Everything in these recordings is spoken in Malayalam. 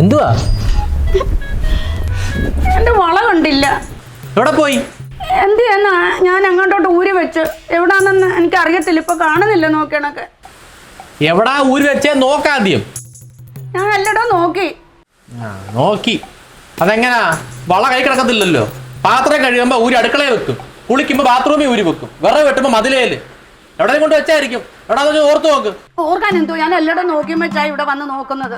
എന്തുവാ? എന്റെ വള കണ്ടില്ല. എവിടെ പോയി? എന്ത് ചെയ്യാനാ, ഞാൻ അങ്ങോട്ടോട്ട് ഊരി വെച്ച്. എവിടാണെന്ന് എനിക്ക് അറിയത്തില്ല, ഇപ്പൊ കാണുന്നില്ല. നോക്കണൊക്കെ എവിടാ ഊരി വെച്ചേ നോക്കാദ്യം. ഞാൻ എല്ലായിടവും നോക്കി. നോക്കി അതെങ്ങനാ? വള കൈ കിടക്കത്തില്ലല്ലോ. പാത്രം കഴിയുമ്പോ ഊരി അടുക്കളയിൽ വെക്കും, കുളിക്കുമ്പോ ബാത്റൂമിൽ ഊരി വെക്കും, വിറവ് വെട്ടുമ്പോ മതിലേല് എവിടെ കൊണ്ട് വെച്ചായിരിക്കും. എവിടാന്ന് ഓർത്ത് നോക്ക്. ഓർക്കാൻ എന്തോ, ഞാൻ എല്ലായിടവും നോക്കി വെച്ചാ ഇവിടെ വന്ന് നോക്കുന്നത്.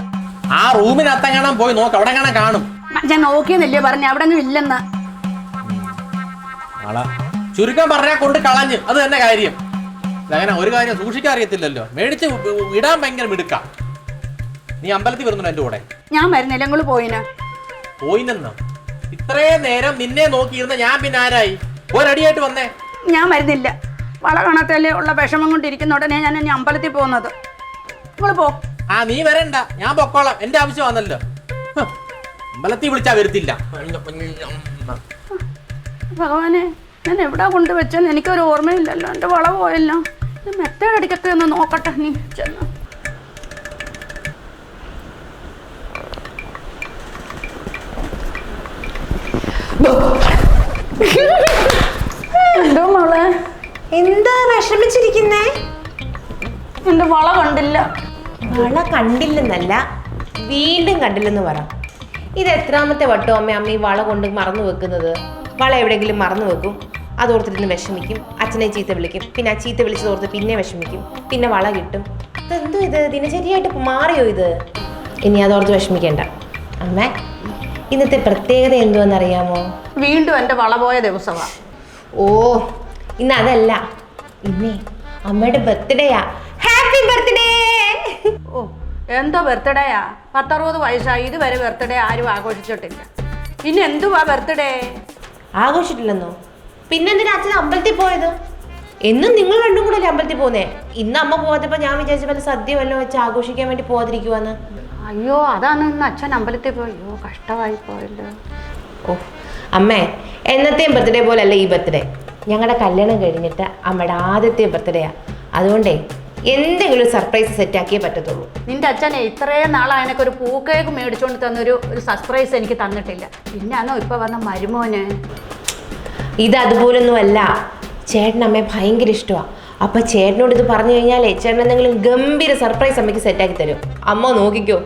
ആ റൂമിനകത്തെങ്ങാനും പോയി നോക്ക്, അവിടെ എങ്ങനെ കാണും. ഞാൻ നോക്കിയെന്നില്ലേ പറഞ്ഞ, അവിടെ ഒന്നും ഇല്ലെന്ന്. ചുരുക്കം പറഞ്ഞാൽ കൊണ്ട് കളഞ്ഞ്, അത് തന്നെ കാര്യം. അങ്ങനെ ഒരു കാര്യം സൂക്ഷിക്കാൻ അറിയത്തില്ലല്ലോ. മേടിച്ച് ഇടാൻ ഭയങ്കര മിടുക്കാം. നീ അമ്പലത്തിൽ വരുന്നുണ്ടോ എന്റെ കൂടെ? ഞാൻ വരുന്നില്ല, നിങ്ങൾ പോയിനെന്നോ? ഇത്രയും നേരം നിന്നെ നോക്കിയിരുന്ന ഞാൻ പിന്നെ ആരായി? ഒരടിയായിട്ട് വന്നേ. ഞാൻ വരുന്നില്ല. വള കാണാത്തല്ലേ ഉള്ള വിഷമം കൊണ്ടിരിക്കുന്ന ഉടനെ ഞാൻ ഇനി അമ്പലത്തിൽ പോകുന്നത്. നിങ്ങൾ പോ. നീ വരണ്ട, ഞാൻ പൊക്കോളാം. എന്റെ ആവശ്യം വന്നല്ലോ. അമ്പലത്തിൽ വിളിച്ചാ വരത്തില്ല. ഭഗവാനെ, ഞാൻ എവിടാ കൊണ്ടുവച്ചെന്ന് എനിക്കൊരു ഓർമ്മയില്ലല്ലോ. എൻ്റെ വള പോയല്ലോ. മെത്തേടടിക്കൊക്കെ ഒന്ന് നോക്കട്ടെ. നീ ചെന്ന് എന്തോ മോളെ, എന്താ വിഷമിച്ചിരിക്കുന്നേ? എന്റെ വള കണ്ടില്ല. വള കണ്ടില്ലെന്നല്ല, വീണ്ടും കണ്ടില്ലെന്ന് പറ. ഇത് എത്രാമത്തെ വട്ടം അമ്മ ഈ വള കൊണ്ട് മറന്നു വെക്കുന്നത്? വള എവിടെയെങ്കിലും മറന്നു വെക്കും, അതോർത്തിരുന്ന് വിഷമിക്കും, അച്ഛനെ ചീത്ത വിളിക്കും, പിന്നെ ആ ചീത്ത വിളിച്ചതോർത്ത് പിന്നെ വിഷമിക്കും, പിന്നെ വള കിട്ടും. ഇതെന്തോ ഇത് ദിനചര്യയായിട്ട് മാറിയോ ഇത്? ഇനി അതോർത്ത് വിഷമിക്കേണ്ട. അമ്മ, ഇന്നത്തെ പ്രത്യേകത എന്തുവെന്നറിയാമോ? വീണ്ടും എൻ്റെ വള പോയ ദിവസമാണ്. ഓ, ഇന്ന് അതല്ല, ഇന്നേ അമ്മയുടെ ബർത്ത്ഡേയാ. Happy birthday! ഓ, എന്തോ ബർത്ത്ഡേയാ? 10-60 വയസ്സായി, ഇതുവരെ ബർത്ത്ഡേ ആരും ആഘോഷിച്ചിട്ടില്ല. ഇനി എന്തുവാ ബർത്ത്ഡേ? ആഘോഷിച്ചിട്ടില്ലെന്നോ? പിന്നെന്തിനാ അച്ഛൻ അമ്പലത്തിൽ പോയത്? എന്നും നിങ്ങൾ രണ്ടും കൂടെ അല്ലേ അമ്പലത്തിൽ പോന്നേ? ഇന്ന് അമ്മ പോകാത്തപ്പോ ഞാൻ വിചാരിച്ച പോലെ സദ്യ വല്ലതും വെച്ച് ആഘോഷിക്കാൻ വേണ്ടി പോകാതിരിക്കുവാന്ന്. അയ്യോ, അതാണ് ഇന്ന് അച്ഛൻ അമ്പലത്തിൽ പോയി. അയ്യോ, കഷ്ടമായി പോയല്ലോ. ഓ അമ്മേ, എന്നത്തെയും ബർത്ത്ഡേ പോലല്ല ഈ ബർത്ത്ഡേ. ഞങ്ങളുടെ കല്യാണം കഴിഞ്ഞിട്ട് അമ്മയുടെ ആദ്യത്തെ ബർത്ത്ഡേയാ. അതുകൊണ്ടേ എന്തെങ്കിലും സർപ്രൈസ് സെറ്റാക്കിയേ പറ്റത്തുള്ളൂ. നിന്റെ അച്ഛനെ ഇത്രയും നാളായി എനിക്കൊരു പൂക്കേക്ക് മേടിച്ചുകൊണ്ട് തന്നൊരു സർപ്രൈസ് എനിക്ക് തന്നിട്ടില്ല. പിന്നാണോ ഇപ്പൊ വന്ന മരുമോന്? ഇത് അതുപോലൊന്നും അല്ല. ചേട്ടൻ അമ്മയെ ഭയങ്കര ഇഷ്ടമാണ്. അപ്പൊ ചേട്ടനോട് ഇത് പറഞ്ഞു കഴിഞ്ഞാലേ ചേട്ടൻ എന്തെങ്കിലും ഗംഭീര സർപ്രൈസ് അമ്മയ്ക്ക് സെറ്റാക്കി തരും. അമ്മ നോക്കിക്കോ.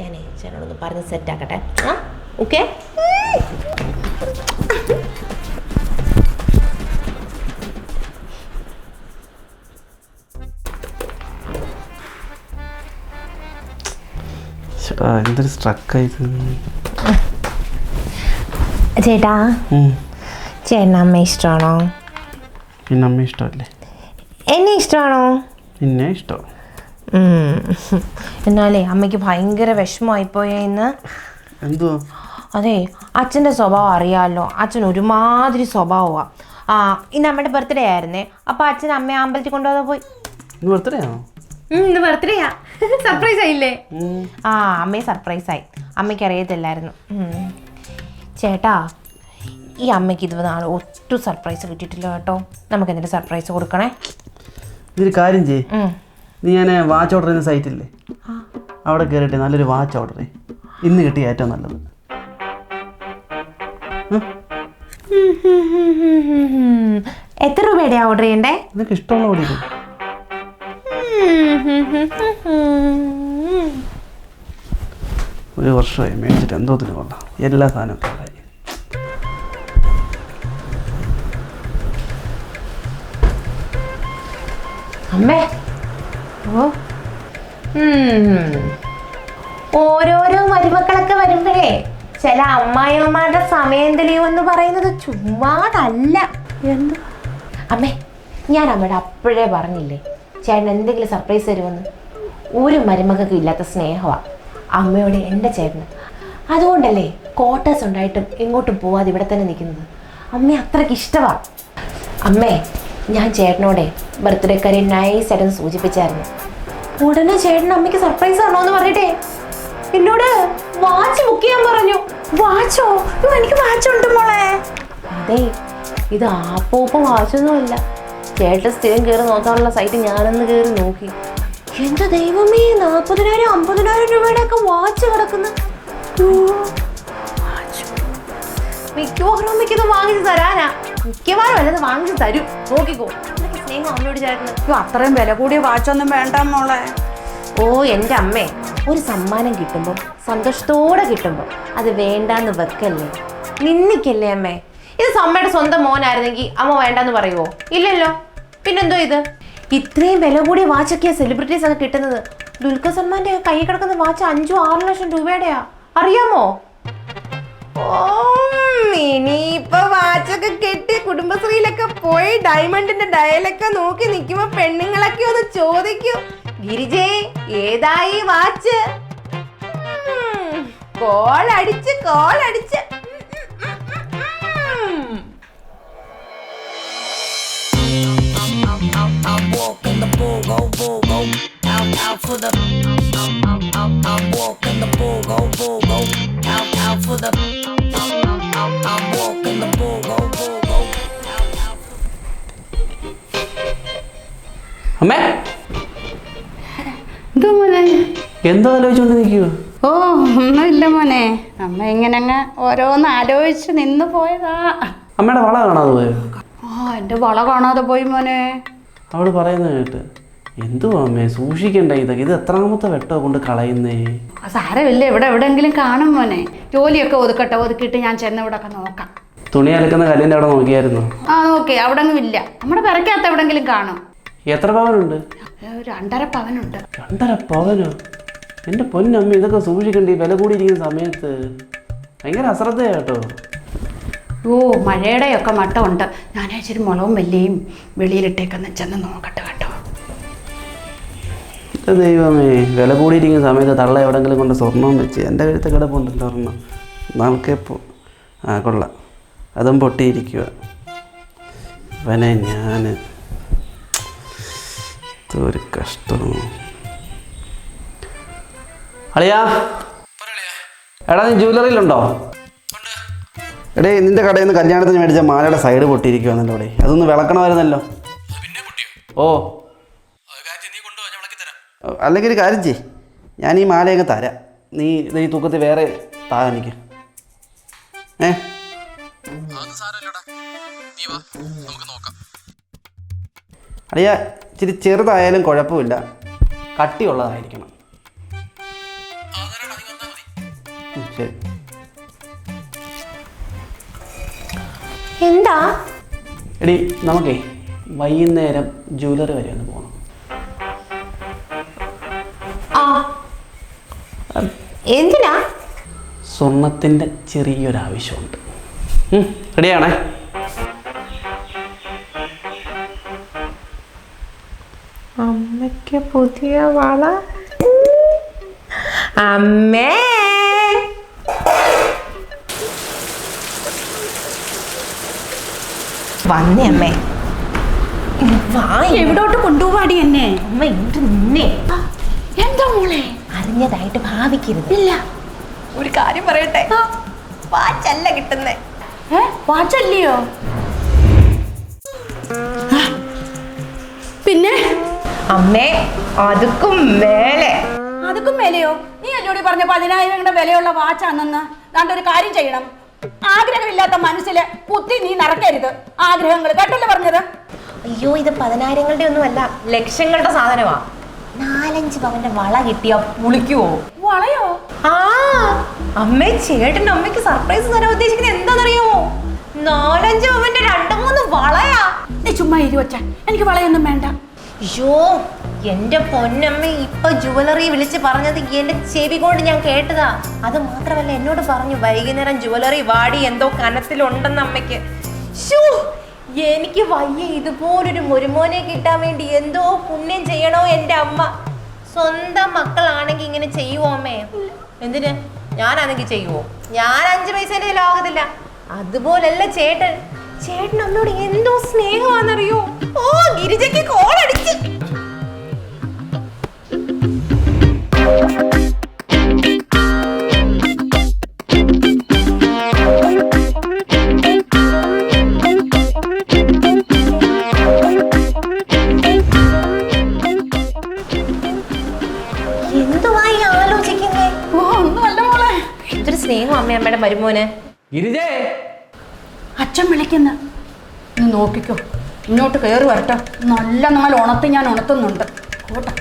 ഞാനേ ചേട്ടനോടൊന്ന് പറഞ്ഞ് സെറ്റാക്കട്ടെ. ഓക്കെ? എന്തൊരു സ്ട്രക്കായി. ചേട്ടാ, ചേട്ടൻ അമ്മ ഇഷ്ടമാണോ? പിന്നെ അമ്മ ഇഷ്ടമല്ലേ? എന്നെ ഇഷ്ടമാണോ? പിന്നെ ഇഷ്ടം. എന്നാലേ അമ്മയ്ക്ക് ഭയങ്കര വിഷമമായിപ്പോയേ ഇന്ന്. എന്തുവാ? അതെ, അച്ഛൻ്റെ സ്വഭാവം അറിയാമല്ലോ. അച്ഛൻ ഒരുമാതിരി സ്വഭാവമാണ്. ഇന്ന് അമ്മയുടെ ബർത്ത്ഡേ ആയിരുന്നേ. അപ്പോൾ അച്ഛൻ അമ്മയെ അമ്പലത്തിൽ കൊണ്ടുപോകാതെ പോയി. ഇന്ന് ബർത്ത്ഡേ ആണോ? ഇന്ന് ബർത്ത്ഡേയാ. സർപ്രൈസ് ആയില്ലേ? അമ്മയെ സർപ്രൈസ് ആയി. അമ്മയ്ക്ക് അറിയത്തില്ലായിരുന്നു. ചേട്ടാ, ഈ അമ്മയ്ക്ക് ഇത് നാളെ ഒട്ടും സർപ്രൈസ് കിട്ടിയിട്ടില്ല കേട്ടോ. നമുക്ക് എന്തെങ്കിലും സർപ്രൈസ് കൊടുക്കണേ. ഇതൊരു കാര്യം ചെയ്യ്. നീ ഞാൻ വാച്ച് ഓർഡർ ചെയ്യുന്ന സൈറ്റില്ലേ, അവിടെ കയറിയിട്ട് നല്ലൊരു വാച്ച് ഓർഡർ ചെയ്യും. ഇന്ന് കിട്ടിയ ഏറ്റവും നല്ലത്. എത്ര രൂപയുടെ ഓർഡർ ചെയ്യണ്ടേ? നിനക്ക് ഇഷ്ടമുള്ള ഓടിക്കും. ഒരു വർഷമായി മേടിച്ചിട്ട് എന്തോത്തിന് കൊള്ളാം. എല്ലാ സാധനവും കൊള്ളായി. അമ്മേ, ഓരോരോ മരുമക്കളൊക്കെ വരുമ്പോഴേ ചില അമ്മായിയമ്മമാരുടെ സമയം തെളിയുമെന്ന് പറയുന്നത് ചുമ്മാതല്ല. എന്ത് അമ്മേ, ഞാൻ അമ്മയുടെ അപ്പോഴേ പറഞ്ഞില്ലേ ചേട്ടൻ എന്തെങ്കിലും സർപ്രൈസ് തരുമെന്ന്. ഒരു മരുമകൾക്കും ഇല്ലാത്ത സ്നേഹമാണ് അമ്മയോട് എൻ്റെ ചേട്ടന്. അതുകൊണ്ടല്ലേ ക്വാർട്ടേഴ്സ് ഉണ്ടായിട്ടും എങ്ങോട്ടും പോവാതെ ഇവിടെ തന്നെ നിൽക്കുന്നത്. അമ്മയെ അത്രയ്ക്ക് ഇഷ്ടമാണ്. അമ്മേ, ഞാൻ ചേട്ടനോടെ ബർത്ത്ഡേ കാര്യം നൈസായിട്ടൊന്ന് സൂചിപ്പിച്ചായിരുന്നു. ഉടനെ ചേട്ടൻ അമ്മയ്ക്ക് സർപ്രൈസ് ആണോ എന്ന് പറഞ്ഞിട്ടേ എന്നോട് വാച്ച് ബുക്ക് ചെയ്യാൻ പറഞ്ഞു. വാച്ചോ? എനിക്ക് വാച്ചുണ്ട് മോളെ. അതെ, ഇത് ആപ്പോപ്പം വാച്ചൊന്നുമല്ല. ചേട്ടൻ സ്ഥിരം കയറി നോക്കാനുള്ള സൈറ്റ് ഞാനൊന്ന് കയറി നോക്കി. എൻ്റെ ദൈവമേ, 40,000 50,000 രൂപയുടെ ഒക്കെ വാച്ച് കിടക്കുന്നു. മിക്കവാറും അമ്മയ്ക്ക് ഇത് വാങ്ങിച്ചു തരാനാ. മിക്കവാറും അല്ലത് വാങ്ങിച്ചു തരും. നോക്കിക്കോ, അമ്മയ്ക്ക് സ്നേഹം അമ്മയോട് ചേർക്കുന്നത്. അയ്യോ, അത്രയും വില കൂടിയ വാച്ചൊന്നും വേണ്ട മോളെ. ഓ എൻ്റെ അമ്മേ, ഒരു സമ്മാനം കിട്ടുമ്പോൾ സന്തോഷത്തോടെ കിട്ടുമ്പോൾ അത് വേണ്ടാന്ന് വെക്കല്ലേ, നിന്നിക്കല്ലേ അമ്മേ. ഇത് അമ്മയുടെ സ്വന്തം മോനായിരുന്നെങ്കിൽ അമ്മ വേണ്ടാന്ന് പറയുവോ? ഇല്ലല്ലോ. പിന്നെന്തോ ഇത്? ഇത്രയും വില കൂടിയ വാച്ചൊക്കെയാ സെലിബ്രിറ്റീസ് ഒക്കെ കിട്ടുന്നത്. ദുൽഖർ സൽമാന്റെ കൈ കിടക്കുന്ന വാച്ച് 5-6 ലക്ഷം രൂപയുടെയാ, അറിയാമോ? ഇനിയിപ്പൊ വാച്ചൊക്കെ കെട്ടി കുടുംബശ്രീയിലൊക്കെ പോയി ഡയമണ്ടിന്റെ ഡയലൊക്കെ നോക്കി നിൽക്കുമ്പോ പെണ്ണുങ്ങളൊക്കെ ഒന്ന് ചോദിക്കും, ഗിരിജേ ഏതായി watch? കോളടിച്ച് കോളടിച്ച്. I'm walking the BOGO, out for the. I'm walking the BOGO, out for the. I'm walking the BOGO, out. അമ്മേ, എന്തോ മോനെ? എന്താ ആലോചിച്ചോണ്ട് നിൽക്കുക? ഓ ഒന്നുമില്ല മോനെ, അമ്മ ഇങ്ങനെ അങ്ങ് ഓരോന്ന് ആലോചിച്ച് നിന്ന് പോയതാ. അമ്മയുടെ വള കാണാതെ പോയോ? എൻ്റെ വള കാണാതെ പോയി മോനെ. അവള് പറയുന്നത് കേട്ട്. എന്തുവാ അമ്മേ, സൂക്ഷിക്കണ്ട ഇതൊക്കെ. ഇത് എത്രാമത്തെ വെട്ടോ കൊണ്ട് കളയുന്നേ? സാരമില്ല, എവിടെയെങ്കിലും കാണും മോനെ. ജോലിയൊക്കെ ഒതുക്കിയിട്ട് ഞാൻ ചെന്ന് ഇവിടെ ഒക്കെ നോക്കാം. തുണി അലക്കുന്ന കല്ലിൻ്റെ അവിടെ നോക്കിയായിരുന്നു? നോക്കി, അവിടെ ഒന്നും ഇല്ല. നമ്മുടെ പെരക്കകത്ത് എവിടെങ്കിലും കാണും. എത്ര പവനുണ്ട്? 2.5 പവനുണ്ട്. 2.5 പവനോ? എൻ്റെ പൊന്നമ്മ, ഇതൊക്കെ സൂക്ഷിക്കണ്ട ഈ വില കൂടിയിരിക്കുന്ന സമയത്ത്. ഭയങ്കര അശ്രദ്ധയാട്ടോ. ഓ, മഴയുടെയൊക്കെ മട്ടമുണ്ട്. ഞാൻ ഇച്ചിരി മുളകും വെല്ലിയും വെളിയിലിട്ടേക്കെന്ന് ചെന്ന് നോക്കട്ടെ കേട്ടോ. ദൈവമേ, വില കൂടിയിരിക്കുന്ന സമയത്ത് തള്ള എവിടെങ്കിലും കൊണ്ട് സ്വർണ്ണം വെച്ച്. എൻ്റെ കഴുത്ത് കിടപ്പുണ്ടല്ലോ ഒരെണ്ണം. നമുക്കെപ്പോൾ കൊള്ളാം, അതും പൊട്ടിയിരിക്കുക. അവനെ ഞാൻ ഒരു കഷ്ടം. അളിയാ, എടാ നീ ജ്വല്ലറിയിലുണ്ടോ? എടേ, നിന്റെ കടയിൽ നിന്ന് കല്യാണത്തിന് മേടിച്ച മാലയുടെ സൈഡ് പൊട്ടിയിരിക്കുവാന്നല്ലോ അവിടെ. അതൊന്ന് വിളക്കണമായിരുന്നല്ലോ. ഓ, അല്ലെങ്കിൽ ഒരു കാര്യം ചെയ്യ്, ഞാൻ ഈ മാലയൊക്കെ തരാം. നീ ഈ തൂക്കത്തിൽ വേറെ താ എനിക്ക്. അളിയ, ഇച്ചിരി ചെറുതായാലും കുഴപ്പമില്ല, കട്ടിയുള്ളതായിരിക്കണം. ശരി. എന്താ? എടി, നമുക്കേ വൈകുന്നേരം ജ്വല്ലറി വരെ ഒന്ന് പോകണം. എന്തിനാ? സ്വർണത്തിൻ്റെ ചെറിയൊരാവശ്യമുണ്ട്. റെഡിയാണേ? അമ്മയ്ക്ക് പുതിയ വള. അമ്മേ, വന്നേ അമ്മേ. എവിടോട്ട് കൊണ്ടുപോവാടി എന്നെ? അമ്മ ഇങ്ങോട്ട് നിന്നേ. എന്താ മോളെ? അറിഞ്ഞതായിട്ട് ഭാവിക്കരുത്. ഇല്ല. ഒരു കാര്യം പറയട്ടെ, വാച്ചല്ല കിട്ടുന്നേ. വാച്ചല്ലയോ? പിന്നെ അമ്മേ, അതുക്കും മേലെ. അതുക്കും വിലയോ? നീ അല്ലോടി പറഞ്ഞ 10,000 വിലയുള്ള വാച്ചാണെന്ന്. ഒരു കാര്യം ചെയ്യണം, ആഗ്രഹമില്ലാത്ത മനസ്സില് കുത്തി നീ നടക്കരുത് ആഗ്രഹങ്ങൾ, കേട്ടല്ലേ പറഞ്ഞത്? അയ്യോ, ഇത് 10,000 ഒന്നുമല്ല, ലക്ഷങ്ങളുടെ സാധനമാ. 4-5 പവന്റെ വള കിട്ടിയാ പുളിക്കുവോ? വളയോ? അമ്മേ, ചേട്ടൻ അമ്മയ്ക്ക് സർപ്രൈസ് തരാൻ ഉദ്ദേശിക്കുന്നത് എന്താണെന്നറിയാമോ? 4-5 പവന്റെ 2-3 വളയാ. നീ ചുമ്മാ ഇരുവച്ച, എനിക്ക് വളയൊന്നും വേണ്ട. അയ്യോ, എന്റെ പൊന്നമ്മ ഇപ്പൊ ജുവലറി വിളിച്ച് പറഞ്ഞത് എന്റെ ചെവി കൊണ്ട് ഞാൻ കേട്ടതാ. അത് മാത്രമല്ല, എന്നോട് പറഞ്ഞു വൈകുന്നേരം ജുവലറി വാടി എന്തോ കനത്തിലുണ്ടെന്ന് അമ്മയ്ക്ക്. എനിക്ക് വയ്യ, ഇതുപോലൊരു മുരുമോനെ കിട്ടാൻ വേണ്ടി എന്തോ പുണ്യം ചെയ്യണോ എന്റെ അമ്മ. സ്വന്തം മക്കളാണെങ്കിൽ ഇങ്ങനെ ചെയ്യുവോ അമ്മേ? എന്തിന്? ഞാനാണെങ്കിൽ ചെയ്യുവോ? ഞാൻ 5 പൈസേന്റെ ലോകത്തില്ല. അതുപോലല്ല ചേട്ടൻ. ചേട്ടൻ അമ്മയോട് എന്തോ സ്നേഹമാണെന്നറിയോ? ഓ, ഗിരിജയ്ക്ക് കോളടിച്ച്. എന്തുവായി ആലോചിക്കുന്നേ? ഒന്നുമല്ല മോളെ. ഇത്ര സ്നേഹം അമ്മയമ്മയുടെ മരുമോന്. ഗിരിജേ, അച്ഛൻ വിളിക്കുന്ന നീ നോക്കിക്കോ. ഇങ്ങോട്ട് കയറി വരട്ടെ. നല്ല നാല് ഉണത്തി ഞാൻ ഉണർത്തുന്നുണ്ട് കേട്ടോ.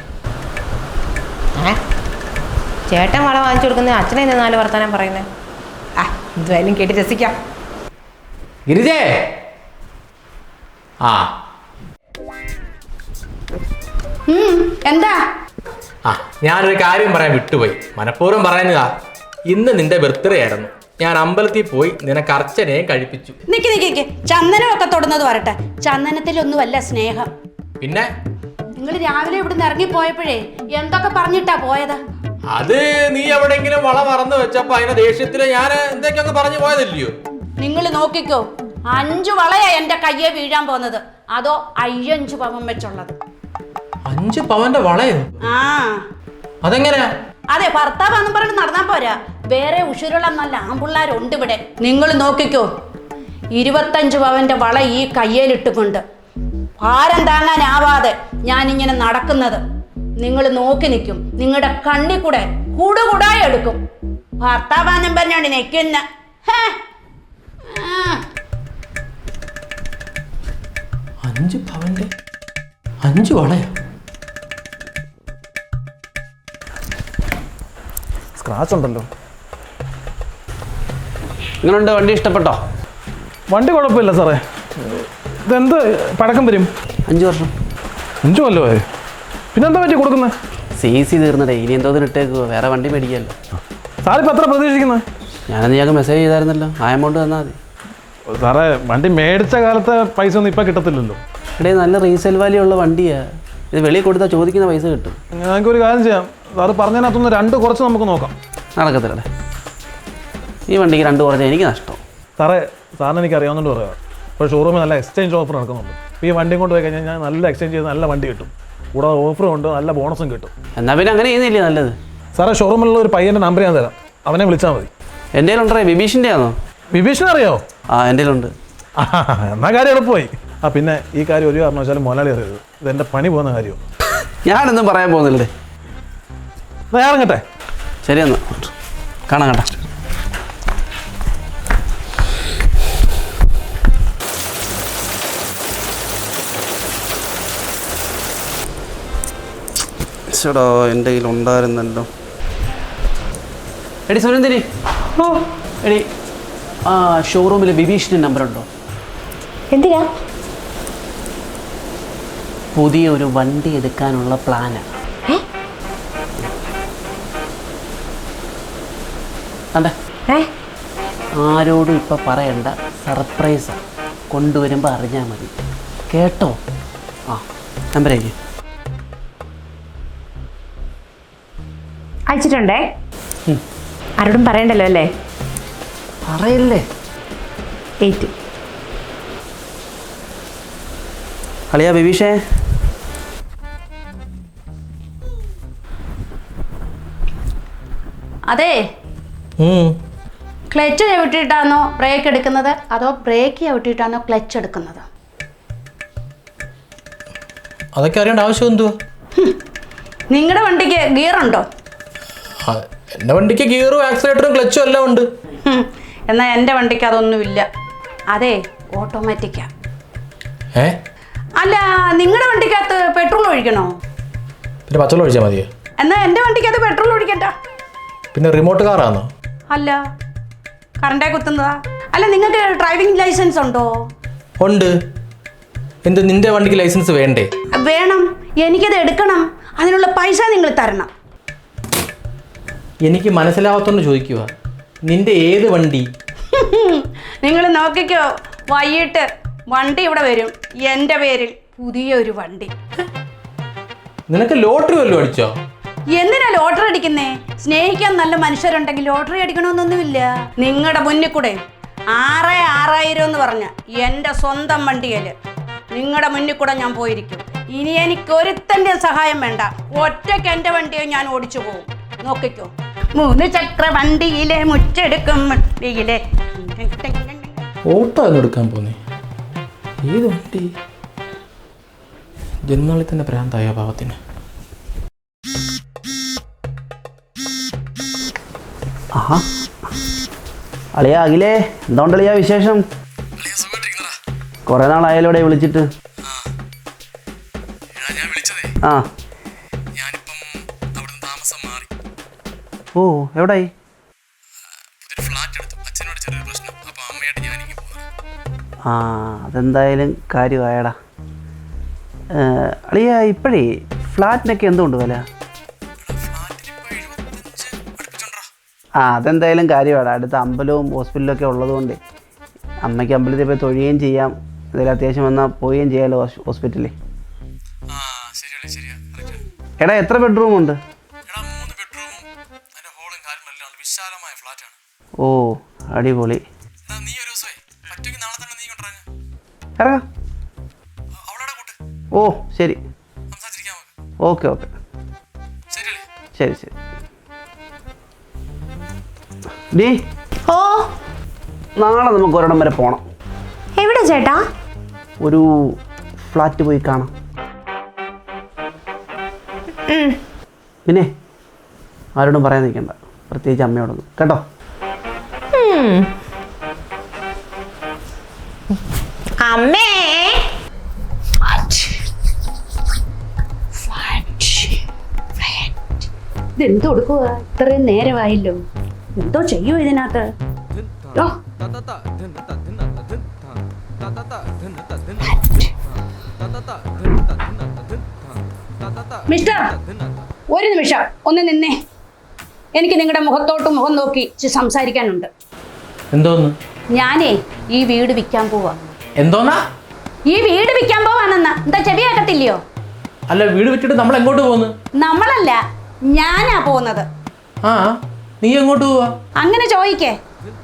ചേട്ടൻ വള വാങ്ങിച്ചു കൊടുക്കുന്ന അച്ഛനെ ഇന്ന് 4 വർത്താനം പറയുന്നത്. എന്തായാലും കേട്ട് രസിക്കാം. ഗിരിജേ. ആ എന്താ? ഞാനൊരു കാര്യം പറയാൻ വിട്ടുപോയി. മനഃപൂർവ്വം പറയുന്നതാ. ഇന്ന് നിന്റെ ബർത്ത്ഡേ ആയിരുന്നു. ഞാൻ അമ്പലത്തിൽ പോയി നിനക്ക് അർച്ചനയെ കഴിപ്പിച്ചു. നിക്ക് ചന്ദനമൊക്കെ തൊടുന്നത് വരട്ടെ. ചന്ദനത്തിലൊന്നുമല്ല സ്നേഹം. പിന്നെ നിങ്ങൾ രാവിലെ ഇവിടുന്ന് ഇറങ്ങിപ്പോയപ്പോഴേ എന്തൊക്കെ പറഞ്ഞിട്ടാ പോയത്? അത് നീ എവിടെയെങ്കിലും വള മറന്നു വെച്ചപ്പോ അതിന്റെ ദേഷ്യത്തില് ഞാൻ എന്തൊക്കെയൊക്കെ പറഞ്ഞു പോയതല്ലയോ? നിങ്ങൾ നോക്കിക്കോ. 5 വളയാ എന്റെ കയ്യെ വീഴാൻ പോകുന്നത്. അതോ 5 പവൻ വെച്ചുള്ളത്? 5 പവന്റെ വളയോ? ആ അതെങ്ങനെയാ? അതെ, ഭർത്താവാന്ന് പറഞ്ഞിട്ട് നടന്നാ പോരാ. വേറെ ഉഷുരുള്ള നല്ല ആമ്പിള്ളാരുണ്ട് ഇവിടെ. നിങ്ങൾ നോക്കിക്കോ. 25 പവന്റെ വള ഈ കയ്യേലിട്ടുകൊണ്ട് ഭാരം താങ്ങാനാവാതെ ഞാനിങ്ങനെ നടക്കുന്നത് നിങ്ങൾ നോക്കി നിൽക്കും. നിങ്ങളുടെ കണ്ണി കൂടെ കൂടുകൂടായി എടുക്കും. ഭർത്താവാന്നും പറഞ്ഞാണ് നിൽക്കുന്ന. 5 പവന്റെ 5 വളയോ? സ്ക്രാച്ച് ഉണ്ടല്ലോ. നിങ്ങളുണ്ട്? വണ്ടി ഇഷ്ടപ്പെട്ടോ? വണ്ടി കുഴപ്പമില്ല സാറേ. ഇതെന്ത് പഴക്കം വരും? 5 വർഷം. 5 കൊല്ലമായി. പിന്നെന്താ പറ്റി കൊടുക്കുന്നത്? CC തീർന്നടേ. ഇനി എന്തോന്ന് ഇട്ടേക്കുവോ? വേറെ വണ്ടി മേടിക്കാമല്ലോ. സാറിപ്പോൾ എത്ര പ്രതീക്ഷിക്കുന്നത്? ഞാനന്ന് ഞങ്ങൾക്ക് മെസ്സേജ് ചെയ്തായിരുന്നല്ലോ. ആ എമൗണ്ട് തന്നാൽ മതി. സാറേ, വണ്ടി മേടിച്ച കാലത്തെ പൈസ ഒന്നും ഇപ്പം കിട്ടത്തില്ലല്ലോ. ഇവിടെ നല്ല റീസെയിൽ വാല്യൂ ഉള്ള വണ്ടിയാണ്. ഇത് വെളിയിൽ കൊടുത്താൽ ചോദിക്കുന്ന പൈസ കിട്ടും. ഞങ്ങൾക്കൊരു കാര്യം ചെയ്യാം. സാറ് പറഞ്ഞതിനകത്തൊന്ന് 2 കുറച്ച് നമുക്ക് നോക്കാം. നടക്കത്തില്ലേ? ഈ വണ്ടിക്ക് 2 കുറച്ച് എനിക്ക് നഷ്ടം. സാറേ, സാറിന് എനിക്ക് അറിയാവുന്നതുകൊണ്ട് പറയാം. ഇപ്പോൾ ഷോറൂമിൽ നല്ല എക്സ്ചേഞ്ച് ഓഫർ നടക്കുന്നുണ്ട്. അപ്പോൾ ഈ വണ്ടിയും കൊണ്ട് പോയി കഴിഞ്ഞാൽ ഞാൻ നല്ല എക്സ്ചേഞ്ച് ചെയ്ത് നല്ല വണ്ടി കിട്ടും. കൂടാതെ ഓഫറും ഉണ്ട്, നല്ല ബോണസും കിട്ടും. എന്നാൽ പിന്നെ അങ്ങനെ ചെയ്യുന്നില്ലേ നല്ലത്? സാറേ, ഷോറൂമിലുള്ള ഒരു പയ്യൻ്റെ നമ്പർ ഞാൻ തരാം. അവനെ വിളിച്ചാൽ മതി. എൻ്റെ കയ്യിലുണ്ടേ. വിഭീഷിൻ്റെ ആണോ? വിഭീഷണ അറിയാമോ? ആ, എൻ്റെ കയ്യിലുണ്ട്. എന്നാൽ കാര്യം എളുപ്പമായി. പിന്നെ ഈ കാര്യം ഒരു കാരണവശാലും മുതലാളി അറിയരുത്. ഇതെൻ്റെ പണി പോകുന്ന കാര്യമാണ്. ഞാനൊന്നും പറയാൻ പോകുന്നില്ലേ. ഞാൻ ഇറങ്ങട്ടെ. ശരി, എന്നാ കാണാം. കേട്ടോ. ചേടാ, എൻ്റെ കയ്യിലുണ്ടായിരുന്നല്ലോ. എടി സുനന്ദിനി, എടി ഷോറൂമിൽ വിഭീഷിൻ്റെ നമ്പറുണ്ടോ? എന്തിനാ? പുതിയൊരു വണ്ടി എടുക്കാനുള്ള പ്ലാനാണ്. അതെ, ആരോടും ഇപ്പം പറയണ്ട. സർപ്രൈസാണ്. കൊണ്ടുവരുമ്പോൾ അറിഞ്ഞാൽ മതി. കേട്ടോ? ആ, നമ്പരേക്ക് അയച്ചിട്ടുണ്ടേ. ആരോടും പറയണ്ടല്ലോ അല്ലേ? പറയില്ലേ? 8. കളിയാ ബിബീഷേ? അതെ, ക്ലച്ച് ചവിട്ടിയിട്ടാണോ ബ്രേക്ക് എടുക്കുന്നത് അതോ ബ്രേക്ക് ചവിട്ടിയിട്ടാണോ ക്ലച്ച് എടുക്കുന്നത്? അതൊക്കെ അറിയേണ്ട ആവശ്യം എന്തുവാ? നിങ്ങളുടെ വണ്ടിക്ക് ഗിയറുണ്ടോ? എൻ്റെ വണ്ടിക്ക് ഗിയറും ആക്സിലേറ്ററും ക്ലച്ചും എല്ലാം ഉണ്ട്. എന്നാൽ എൻ്റെ വണ്ടിക്ക് അതൊന്നുമില്ല. അതെ, ഓട്ടോമാറ്റിക്കാ. അല്ല, നിങ്ങളുടെ വണ്ടിക്കകത്ത് പെട്രോൾ ഒഴിക്കണോ? പിന്നെ പച്ചവെള്ളം ഒഴിച്ചാൽ മതിയോ? എന്നാൽ എൻ്റെ വണ്ടിക്കകത്ത് പെട്രോൾ ഒഴിക്കണ്ട. പിന്നെ റിമോട്ട് കാറാണോ? അല്ല, കറണ്ടേ കുത്തുന്നതാ. അല്ല, നിങ്ങൾക്ക് ഡ്രൈവിംഗ് ലൈസൻസ് ഉണ്ടോ? ഉണ്ട്. എന്ത്, നിന്റെ വണ്ടിക്ക് ലൈസൻസ് വേണ്ടേ? വേണം. എനിക്കത് എടുക്കണം. അതിനുള്ള പൈസ നിങ്ങൾ തരണം. എനിക്ക് മനസ്സിലാവാത്തോണ്ട് ചോദിക്കുക, നിന്റെ ഏത് വണ്ടി? നിങ്ങൾ നോക്കിക്കോ, വൈകിട്ട് വണ്ടി ഇവിടെ വരും. എൻ്റെ പേരിൽ പുതിയൊരു വണ്ടി. നിനക്ക് ലോട്ടറി വല്ലതും അടിച്ചോ? എന്തിനാ ലോട്ടറി അടിക്കുന്നേ? സ്നേഹിക്കാൻ നല്ല മനുഷ്യരുണ്ടെങ്കിൽ ലോട്ടറി അടിക്കണമെന്നൊന്നുമില്ല. നിങ്ങളുടെ മുന്നിൽ കൂടെ 6,000 എന്ന് പറഞ്ഞ എൻ്റെ സ്വന്തം വണ്ടിയിൽ നിങ്ങളുടെ മുന്നിൽ കൂടെ ഞാൻ പോയിരിക്കും. ഇനി എനിക്ക് ഒരുത്തൻ്റെ സഹായം വേണ്ട. ഒറ്റയ്ക്ക് എൻ്റെ വണ്ടിയെ ഞാൻ ഓടിച്ചു പോകും. നോക്കിക്കോ. 3 ചക്ര വണ്ടിയിലെ മുച്ചെടുക്കും വണ്ടിയിലെ. ഓട്ടോ ഒന്നും എടുക്കാൻ പോന്നേ? ഏത് വണ്ടി? ജന്മനാളിൽ തന്നെ ഭ്രാന്തായ പാവത്തിന്. ആഹാ, അളിയാ അഖിലേ, എന്തുകൊണ്ടളിയാ വിശേഷം? കുറേ നാളായാലും ഇവിടെ വിളിച്ചിട്ട്. ആ ഓ, എവിടായി? ആ, അതെന്തായാലും കാര്യമായടാ. അളിയ ഇപ്പോഴേ ഫ്ലാറ്റിനൊക്കെ എന്തുകൊണ്ട് വില? ആ, അതെന്തായാലും കാര്യമാണ്. അടുത്ത അമ്പലവും ഹോസ്പിറ്റലും ഒക്കെ ഉള്ളതുകൊണ്ട് അമ്മയ്ക്ക് അമ്പലത്തിൽ പോയി തൊഴുകയും ചെയ്യാം, എന്തെങ്കിലും അത്യാവശ്യം വന്നാൽ പോവുകയും ചെയ്യാമല്ലോ ഹോസ്പിറ്റലിൽ. എടാ എത്ര ബെഡ്റൂം ഉണ്ട്? ഓ, അടിപൊളി. ഇറങ്ങാം. ഓ ശരി, ഓക്കെ ഓക്കെ, ശരി ശരി. ഡീ, ഓ, നാളെ നമുക്ക് ഒരിടം വരെ പോകണം. എവിടെ ചേട്ടാ? ഒരു ഫ്ലാറ്റ് പോയി കാണാം. പിന്നെ ആരോടും പറയാൻ നിൽക്കണ്ട, പ്രത്യേകിച്ച് അമ്മയോടൊന്നും, കേട്ടോ? അമ്മേ, ഇതെന്തോ കൊടുക്കുക? ഇത്രയും നേരമായല്ലോ, എന്തോ ചെയ്യോ ഇതിനകത്ത്? ഓ, മിസ്റ്റർ, ഒരു നിമിഷം ഒന്ന് നിന്നേ. എനിക്ക് നിങ്ങളുടെ മുഖത്തോട്ട് മുഖം നോക്കി സംസാരിക്കാനുണ്ട്. എന്തോന്ന്? ഞാനേ ഈ വീട് വിൽക്കാൻ പോവാ. എന്തോന്നാ? ഈ വീട് വിൽക്കാൻ പോവാണെന്ന എന്താ ചെവി കേൾക്കത്തില്ലയോ? അല്ല, വീട് വിറ്റിട്ട് നമ്മൾ എങ്ങോട്ട് പോകുന്നു? നമ്മളല്ല, ഞാനാ പോകുന്നത്. ആ, നീ എങ്ങോട്ട് പോവാ? അങ്ങനെ ചോദിക്കേ.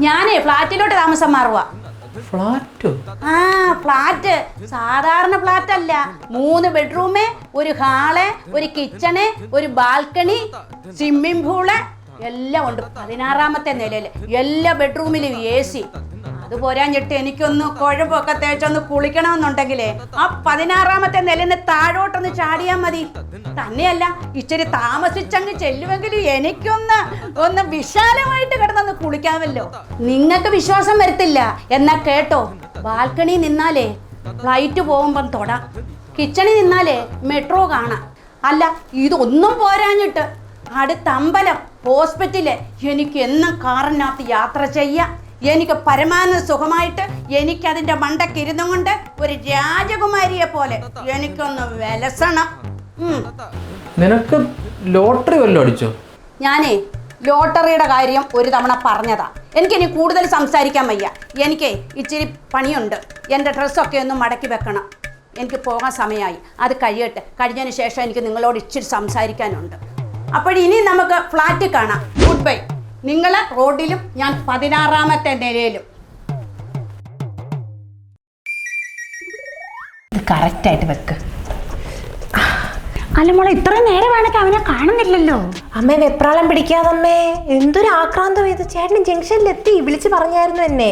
ഞാനേ ഫ്ലാറ്റിലോട്ട് താമസം മാറുക. ഫ്ലാറ്റോ? ആ, ഫ്ലാറ്റ്. സാധാരണ ഫ്ലാറ്റ് അല്ല. 3 ബെഡ്റൂമ്, ഒരു ഹാള്, ഒരു കിച്ചണ്, ഒരു ബാൽക്കണി, സ്വിമ്മിംഗ് പൂള് എല്ലാം ഉണ്ട്. 16ാമത്തെ നിലയില്. എല്ലാ ബെഡ്റൂമിലും AC. അത് പോരാഞ്ഞിട്ട് എനിക്കൊന്ന് കുഴമ്പൊക്കെ തേച്ചൊന്ന് കുളിക്കണമെന്നുണ്ടെങ്കിലേ ആ 16ാമത്തെ നിലന്ന് താഴോട്ടൊന്ന് ചാടിയാൽ മതി. തന്നെയല്ല, ഇച്ചിരി താമസിച്ചങ്ങ് ചെല്ലുമെങ്കിലും എനിക്കൊന്ന് വിശാലമായിട്ട് കിടന്നൊന്ന് കുളിക്കാമല്ലോ. നിങ്ങൾക്ക് വിശ്വാസം വരത്തില്ല എന്നാ കേട്ടോ. ബാൽക്കണി നിന്നാലേ ഫ്ലൈറ്റ് പോകുമ്പം തൊടാം, കിച്ചണിൽ നിന്നാലേ മെട്രോ കാണാം. അല്ല, ഇതൊന്നും പോരാഞ്ഞിട്ട് അടുത്ത അമ്പലം, ഹോസ്പിറ്റല്, എനിക്ക് എന്നും കാറിനകത്ത് യാത്ര ചെയ്യാം. എനിക്ക് പരമാനന്ദ സുഖമായിട്ട് എനിക്കതിൻ്റെ മണ്ടക്കിരുന്നും കൊണ്ട് ഒരു രാജകുമാരിയെ പോലെ എനിക്കൊന്ന് വിലസണം. നിനക്ക് ലോട്ടറി വല്ലതും അടിച്ചോ? ഞാനേ ലോട്ടറിയുടെ കാര്യം ഒരു തവണ പറഞ്ഞതാ. എനിക്കിനി കൂടുതൽ സംസാരിക്കാൻ വയ്യ. എനിക്ക് ഇച്ചിരി പണിയുണ്ട്. എൻ്റെ ഡ്രസ്സൊക്കെ ഒന്ന് മടക്കി വെക്കണം. എനിക്ക് പോകാൻ സമയമായി. അത് കഴിയട്ടെ. കഴിഞ്ഞതിന് ശേഷം എനിക്ക് നിങ്ങളോട് ഇച്ചിരി സംസാരിക്കാനുണ്ട്. അപ്പോഴിനി നമുക്ക് ഫ്ലാറ്റിൽ കാണാം. Good bye. നിങ്ങൾ റോഡിലും, ഞാൻ 16ാമത്തെ നിലയിലും. ഇത് കറക്റ്റായിട്ട് വെക്ക്. അല്ല മോളെ, ഇത്രയും നേരമാണെങ്കിൽ അവനെ കാണുന്നില്ലല്ലോ. അമ്മേ, വെപ്രാളം പിടിക്കാതമ്മേ. എന്തൊരു ആക്രാന്തം ഇത്. ചേട്ടൻ ജംഗ്ഷനിലെത്തി, വിളിച്ച് പറഞ്ഞായിരുന്നു എന്നെ.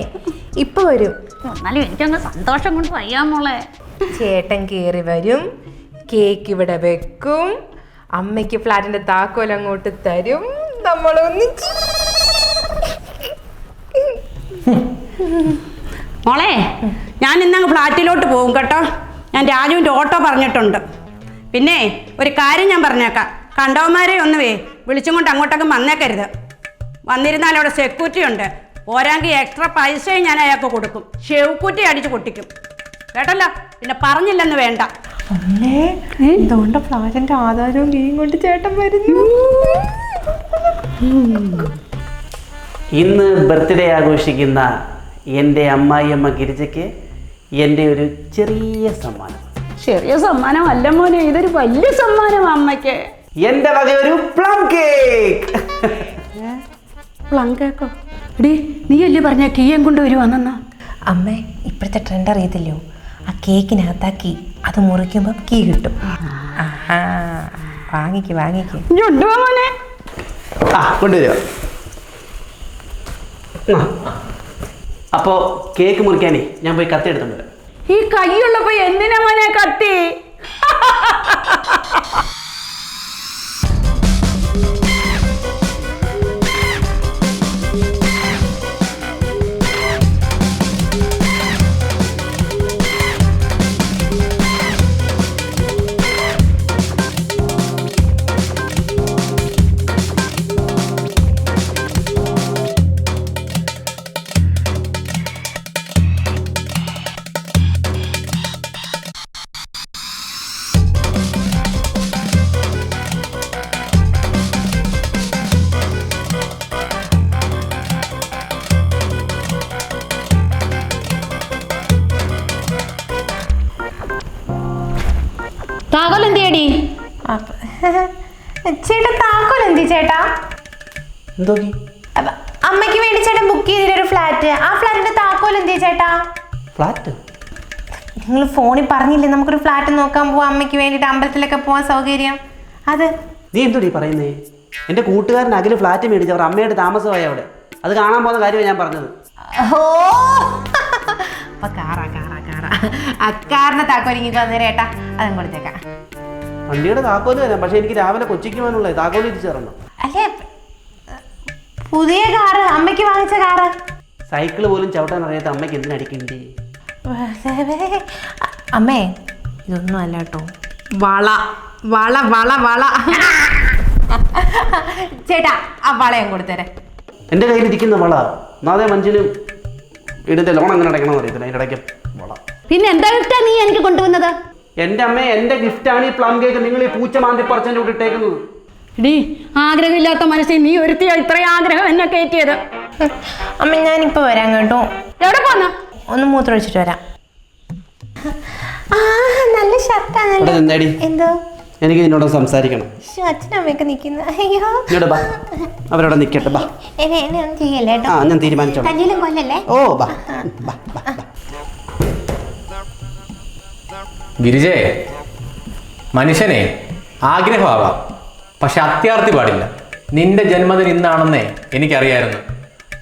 ഇപ്പൊ വരും. എന്നാലും എനിക്കങ്ങ് സന്തോഷം കൊണ്ട് വയ്യാ മോളെ. ചേട്ടൻ കയറി വരും, കേക്ക് ഇവിടെ വെക്കും, അമ്മയ്ക്ക് ഫ്ലാറ്റിന്റെ താക്കോൽ അങ്ങോട്ട് തരും, നമ്മളൊന്ന് മോളെ, ഞാൻ ഇന്നങ്ങ് ഫ്ലാറ്റിലോട്ട് പോകും കേട്ടോ. ഞാൻ രാജുവിൻ്റെ ഓട്ടോ പറഞ്ഞിട്ടുണ്ട്. പിന്നെ ഒരു കാര്യം ഞാൻ പറഞ്ഞേക്കാം. കണ്ടവന്മാരെ ഒന്നുവേ വിളിച്ചും കൊണ്ട് അങ്ങോട്ടൊക്കെ വന്നേക്കരുത്. വന്നിരുന്നാൽ അവിടെ സെക്യൂരിറ്റി ഉണ്ട്. പോരാങ്കിൽ എക്സ്ട്രാ പൈസയും ഞാൻ അയാൾക്ക് കൊടുക്കും. ഷെവ്ക്കുറ്റി അടിച്ച് പൊട്ടിക്കും, കേട്ടല്ലോ. പിന്നെ പറഞ്ഞില്ലെന്ന് വേണ്ട. അമ്മേ, എന്തുകൊണ്ട് ഫ്ലാറ്റിന്റെ ആധാരവും കീയും കൊണ്ട് ചേട്ടൻ വരുന്നു? ഇന്ന് ബർത്ത്ഡേ ആഘോഷിക്കുന്ന എൻ്റെ അമ്മായിയമ്മ ഗിരിജയ്ക്ക് എൻ്റെ ഒരു ചെറിയ സമ്മാനം. ചെറിയ സമ്മാനമല്ല മോനെ, ഇതൊരു വലിയ സമ്മാനം അമ്മയ്ക്ക്. എൻ്റെ വക ഒരു പ്ലം കേക്ക്. പ്ലം കേക്കോ? എടീ, നീ അല്ലേ പറഞ്ഞ കീയം കൊണ്ട് വരുവാന്നെന്നാ? അമ്മേ, ഇപ്പോഴത്തെ ട്രെൻഡ് അറിയത്തില്ലോ. ആ കേക്കിനകത്താക്കി അത് മുറിക്കുമ്പോൾ കീ കിട്ടും. വാങ്ങിക്ക് വാങ്ങിക്ക്. മോനെ, ആ, കൊണ്ടുവരുമോ? അപ്പോൾ കേക്ക് മുറിക്കാനേ ഞാൻ പോയി കത്തി എടുത്തോണ്ട് വരാം. ഈ കൈയുള്ളപ്പോ എന്തിനാ മോനെ കത്തി? ചേട്ടാ താക്കോൽ എന്തി ചേട്ടാ? എന്തോ അമ്മയ്ക്ക് വേണ്ടി ചേട്ടൻ ബുക്ക് ചെയ്തിട്ടൊരു ഫ്ലാറ്റ്, ആ ഫ്ലാറ്റിന്റെ താക്കോൽ എന്തി ചേട്ടാ? ഫ്ലാറ്റ്? നിങ്ങൾ ഫോണിൽ പറഞ്ഞില്ലേ നമുക്കൊരു ഫ്ലാറ്റ് നോക്കാൻ പോവാം, അമ്മയ്ക്ക് വേണ്ടിയിട്ട് അമ്പലത്തിലൊക്കെ പോവാൻ സൗകര്യം. അത് നീ എന്തോടി പറയുന്നേ? എൻ്റെ കൂട്ടുകാരൻ അഖില് ഫ്ലാറ്റ് മേടിച്ച് അവർ അമ്മയുടെ താമസമായി അവിടെ. അത് കാണാൻ പോകുന്ന കാര്യമാണ് ഞാൻ പറഞ്ഞത്. ഓ അപ്പൊ കാറാ അക്കാറിന്റെ താക്കോൽ ഇങ്ങനെ വന്നേരം ഏട്ടാ, അതും കൊടുത്തേക്കാം. വണ്ടിയുടെ താക്കോല് തരാം, പക്ഷെ എനിക്ക് രാവിലെ കൊച്ചിക്ക് പോകാനുള്ള താക്കോല് തിരിച്ചു തരണം. അല്ലേ പുതിയ കാറ്, അമ്മയ്ക്ക് വാങ്ങിച്ച കാറ്. സൈക്കിള് പോലും ചവിട്ടാൻ അറിയാത്ത അമ്മയ്ക്ക് എന്തിനടിക്കണ്ടേ? അമ്മേ ഇതൊന്നും അല്ല കേട്ടോ, വള വള വള വള. ചേട്ടാ ആ വളയും കൊടുത്തേരെ. എൻ്റെ കയ്യിലിരിക്കുന്ന വള ഒന്നാതെ മഞ്ചിലും ഇതിൻ്റെ ലോൺ അങ്ങനെ അടയ്ക്കണം അറിയത്തില്ല, അതിൻ്റെ ഇടയ്ക്ക് വള. പിന്നെ എന്താ ഗിഫ്റ്റാ നീ എനിക്ക് കൊണ്ടുവന്നത്? എൻ്റെ അമ്മ എൻ്റെ ഗിഫ്റ്റാണ് ഈ പ്ലം കേക്ക്. നിങ്ങൾ ഈ പൂച്ച മാന്തി പറിച്ചതിൻ്റെ കൂടെ ഇട്ടേക്കുന്നത്. ഡീ ആഗ്രഹമില്ലാത്ത മനസ്സിൽ നീ ഒരുത്തിയോ ഇത്രയും ആഗ്രഹം എന്നെ കയറ്റിയത്? അമ്മ ഞാനിപ്പോ വരാം കേട്ടോ. എവിടെ പോന്ന? ഒന്ന് മൂത്രമൊഴിച്ചിട്ട് വരാം. ആ നല്ല ഷർട്ടാണല്ലോ. എന്താടി? എന്തോ എനിക്ക് നിന്നോട് സംസാരിക്കണം. അച്ഛനമ്മയൊക്കെ നിൽക്കുന്നു. അയ്യോ ഇങ്ങോട്ട് ബാ, അവരോടെ നിൽക്കട്ടെ. ബാ, എന്നെ ഒന്നും ചെയ്യല്ലേ കേട്ടോ. ആ ഞാൻ തീരുമാനിച്ചോളാം. തല്ലിലും കൊല്ലല്ലേ. ഓ ബാ ബാ ബാ. ഗിരിജേ, മനുഷ്യനെ ആഗ്രഹമാവാം, പക്ഷെ അത്യാർത്ഥി പാടില്ല. നിന്റെ ജന്മദിനം ഇന്നാണെന്നേ എനിക്കറിയായിരുന്നു.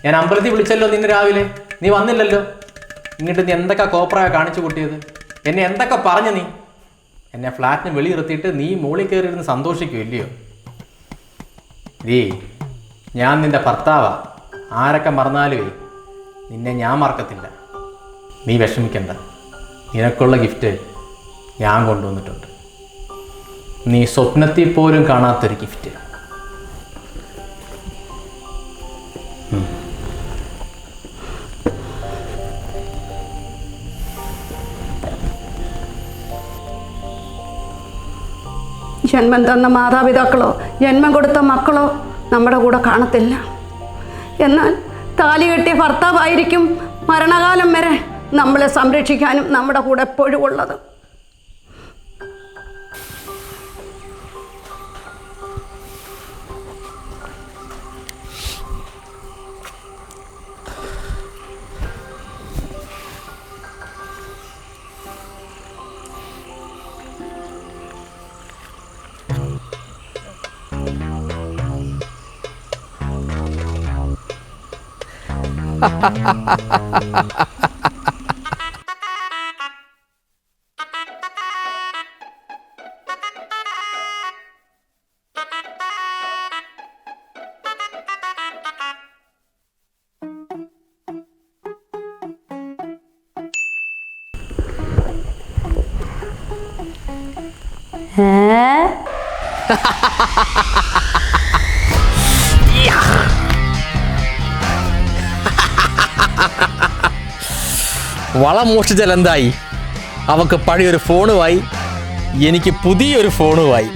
ഞാൻ അമ്പലത്തിൽ വിളിച്ചല്ലോ നിന്നെ രാവിലെ, നീ വന്നില്ലല്ലോ. ഇങ്ങോട്ട് നീ എന്തൊക്കെ കോപ്രായ കാണിച്ചു കൂട്ടിയത്? എന്നെ എന്തൊക്കെ പറഞ്ഞു നീ? എന്നെ ഫ്ലാറ്റിന് വെളിയിറത്തിയിട്ട് നീ മുകളിൽ കയറിയിരുന്ന് സന്തോഷിക്കും ഇല്ലയോ? രീ, ഞാൻ നിന്റെ ഭർത്താവാ. ആരൊക്കെ മറന്നാലുവേ നിന്നെ ഞാൻ മറക്കത്തില്ല. നീ വിഷമിക്കണ്ട. നിനക്കുള്ള ഗിഫ്റ്റ് ഞാൻ കൊണ്ടുവന്നിട്ടുണ്ട്. നീ സ്വപ്നത്തിൽ പോലും കാണാത്തൊരു ഗിഫ്റ്റ്. ജന്മം തന്ന മാതാപിതാക്കളോ ജന്മം കൊടുത്ത മക്കളോ നമ്മുടെ കൂടെ കാണത്തില്ല. എന്നാൽ താലി കെട്ടിയ ഭർത്താവായിരിക്കും മരണകാലം വരെ നമ്മളെ സംരക്ഷിക്കാനും നമ്മുടെ കൂടെ എപ്പോഴും ഉള്ളത്. വള മോഷ്ടിച്ചാൽ എന്തായി? അവക്ക് പഴയൊരു ഫോണുമായി, എനിക്ക് പുതിയൊരു ഫോണുമായി.